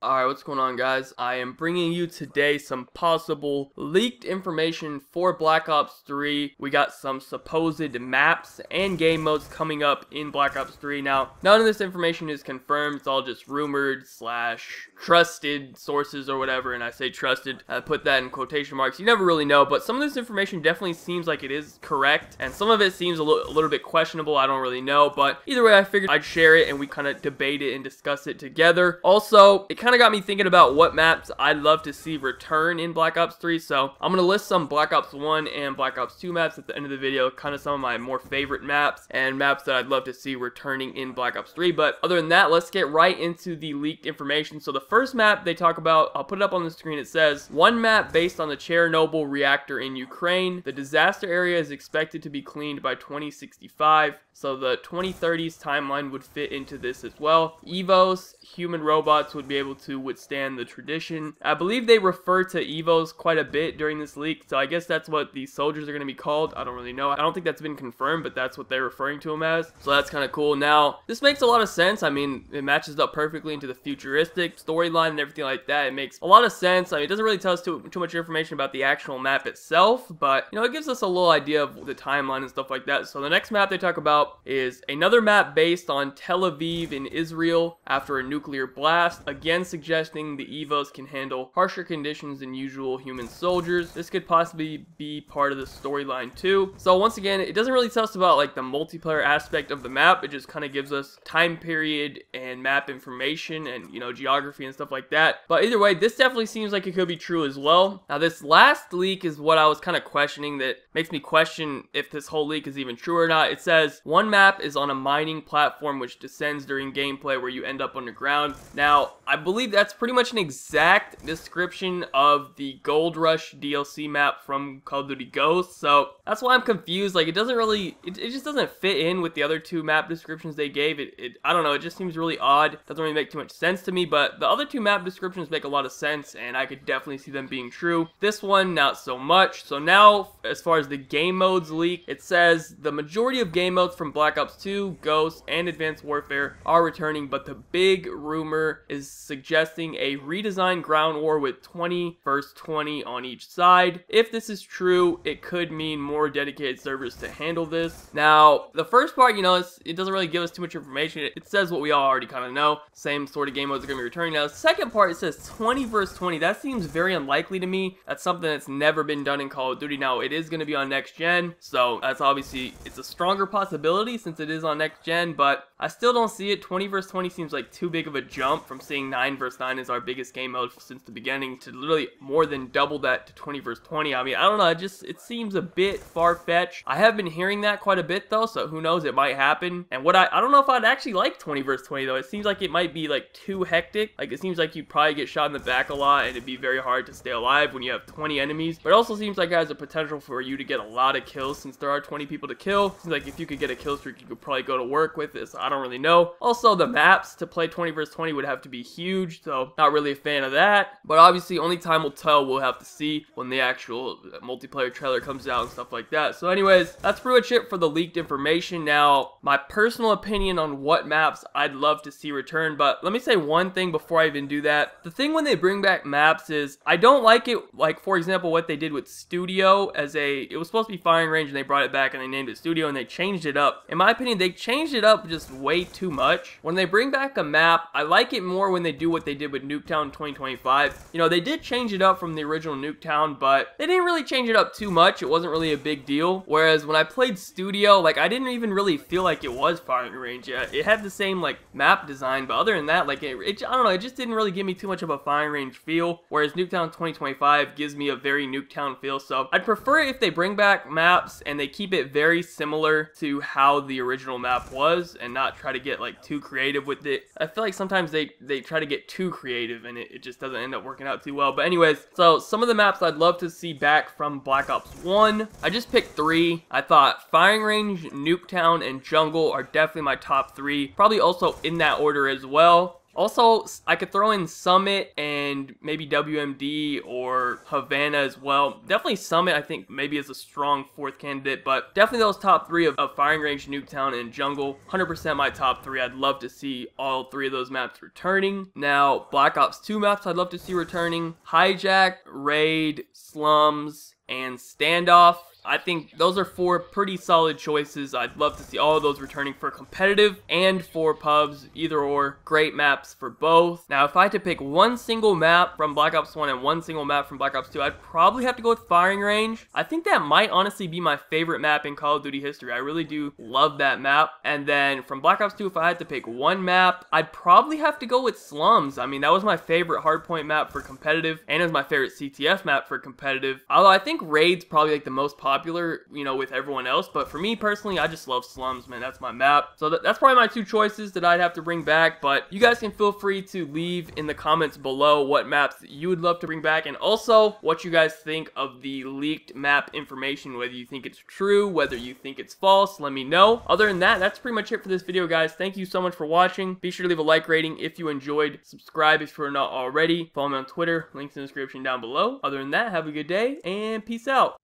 Alright, what's going on, guys? I am bringing you today some possible leaked information for Black Ops 3. We got some supposed maps and game modes coming up in Black Ops 3. Now, none of this information is confirmed. It's all just rumored slash trusted sources or whatever, and I say trusted, I put that in quotation marks. You never really know, but some of this information definitely seems like it is correct, and some of it seems a little bit questionable. I don't really know, but either way, I figured I'd share it and we kind of debate it and discuss it together. Also, it kind of got me thinking about what maps I'd love to see return in Black Ops 3, so I'm going to list some Black Ops 1 and Black Ops 2 maps at the end of the video, kind of some of my more favorite maps and maps that I'd love to see returning in Black Ops 3. But other than that, let's get right into the leaked information. So the first map they talk about, I'll put it up on the screen. It says, one map based on the Chernobyl reactor in Ukraine. The disaster area is expected to be cleaned by 2065. So the 2030s timeline would fit into this as well. EVOs, human robots, would be able to withstand the tradition. I believe they refer to EVOs quite a bit during this leak, so I guess that's what these soldiers are going to be called. I don't really know. I don't think that's been confirmed, but that's what they're referring to them as. So that's kind of cool. Now, this makes a lot of sense. I mean, it matches up perfectly into the futuristic storyline and everything like that. It makes a lot of sense. I mean, it doesn't really tell us too much information about the actual map itself, but, you know, it gives us a little idea of the timeline and stuff like that. So the next map they talk about is another map based on Tel Aviv in Israel after a nuclear blast, again suggesting the EVOs can handle harsher conditions than usual human soldiers. This could possibly be part of the storyline too. So once again, it doesn't really tell us about like the multiplayer aspect of the map. It just kind of gives us time period and map information and, you know, geography and stuff like that. But either way, this definitely seems like it could be true as well. Now, this last leak is what I was kind of questioning, that makes me question if this whole leak is even true or not. It says one map is on a mining platform which descends during gameplay where you end up underground. Now, I believe that's pretty much an exact description of the Gold Rush DLC map from Call of Duty Ghosts, so that's why I'm confused. Like, it doesn't really, it just doesn't fit in with the other two map descriptions they gave. I don't know, it just seems really odd. Doesn't really make too much sense to me, but the other two map descriptions make a lot of sense, and I could definitely see them being true. This one, not so much. So now, as far as the game modes leak, it says the majority of game modes from Black Ops 2, Ghosts, and Advanced Warfare are returning, but the big rumor is suggesting a redesigned ground war with 20 versus 20 on each side. If this is true, it could mean more dedicated servers to handle this. Now, the first part, you know, it doesn't really give us too much information. It says what we all already kind of know. Same sort of game modes are going to be returning. Now, the second part, it says 20 versus 20. That seems very unlikely to me. That's something that's never been done in Call of Duty. Now, it is going to be on next gen, so that's obviously, it's a stronger possibility since it is on next gen, but I still don't see it. 20 versus 20 seems like too big of a jump from seeing 9 versus 9 as our biggest game mode since the beginning to literally more than double that to 20 versus 20. I mean, I don't know, it seems a bit far-fetched. I have been hearing that quite a bit though, so who knows, it might happen. And what I don't know if I'd actually like 20 versus 20 though. It seems like it might be like too hectic. Like, it seems like you'd probably get shot in the back a lot and it'd be very hard to stay alive when you have 20 enemies. But it also seems like it has a potential for you to get a lot of kills since there are 20 people to kill. Seems like if you could get a kill streak, you could probably go to work with this. I don't really know. Also, the maps to play 20 versus 20 would have to be huge, so not really a fan of that. But obviously, only time will tell. We'll have to see when the actual multiplayer trailer comes out and stuff like that. So anyways, that's pretty much it for the leaked information. Now, my personal opinion on what maps I'd love to see return, but let me say one thing before I even do that. The thing when they bring back maps is, I don't like it, like, for example, what they did with Studio as it was supposed to be firing range and they brought it back and they named it Studio and they changed it up. In my opinion, they changed it up just way too much. When they bring back a map, I like it more when they do what they did with Nuketown 2025. You know, they did change it up from the original Nuketown, but they didn't really change it up too much. It wasn't really a big deal. Whereas when I played Studio, like, I didn't even really feel like it was firing range yet. It had the same, like, map design, but other than that, like, I don't know, it just didn't really give me too much of a firing range feel. Whereas Nuketown 2025 gives me a very Nuketown feel. So I'd prefer it if they bring back maps and they keep it very similar to how the original map was and not try to get like too creative with it. I feel like sometimes they try to get too creative and it just doesn't end up working out too well. But anyways, so some of the maps I'd love to see back from Black Ops 1. I just picked 3. I thought Firing Range, Nuketown, and Jungle are definitely my top 3. Probably also in that order as well. Also, I could throw in Summit and maybe WMD or Havana as well. Definitely Summit, I think, maybe is a strong fourth candidate, but definitely those top three of Firing Range, Nuketown, and Jungle, 100% my top three. I'd love to see all three of those maps returning. Now, Black Ops 2 maps I'd love to see returning. Hijack, Raid, Slums, and Standoff. I think those are four pretty solid choices. I'd love to see all of those returning for competitive and for pubs, either or. Great maps for both. Now, if I had to pick one single map from Black Ops 1 and one single map from Black Ops 2, I'd probably have to go with Firing Range. I think that might honestly be my favorite map in Call of Duty history. I really do love that map. And then from Black Ops 2, if I had to pick one map, I'd probably have to go with Slums. I mean, that was my favorite hardpoint map for competitive, and it was my favorite CTF map for competitive. Although I think Raid's probably like the most popular, you know, with everyone else, but for me personally, I just love Slums, man. That's my map. So that's probably my two choices that I'd have to bring back, but you guys can feel free to leave in the comments below what maps you would love to bring back, and also what you guys think of the leaked map information, whether you think it's true, whether you think it's false. Let me know. Other than that, that's pretty much it for this video, guys. Thank you so much for watching. Be sure to leave a like rating if you enjoyed. Subscribe if you're not already. Follow me on Twitter. Links in the description down below. Other than that, have a good day, and peace out.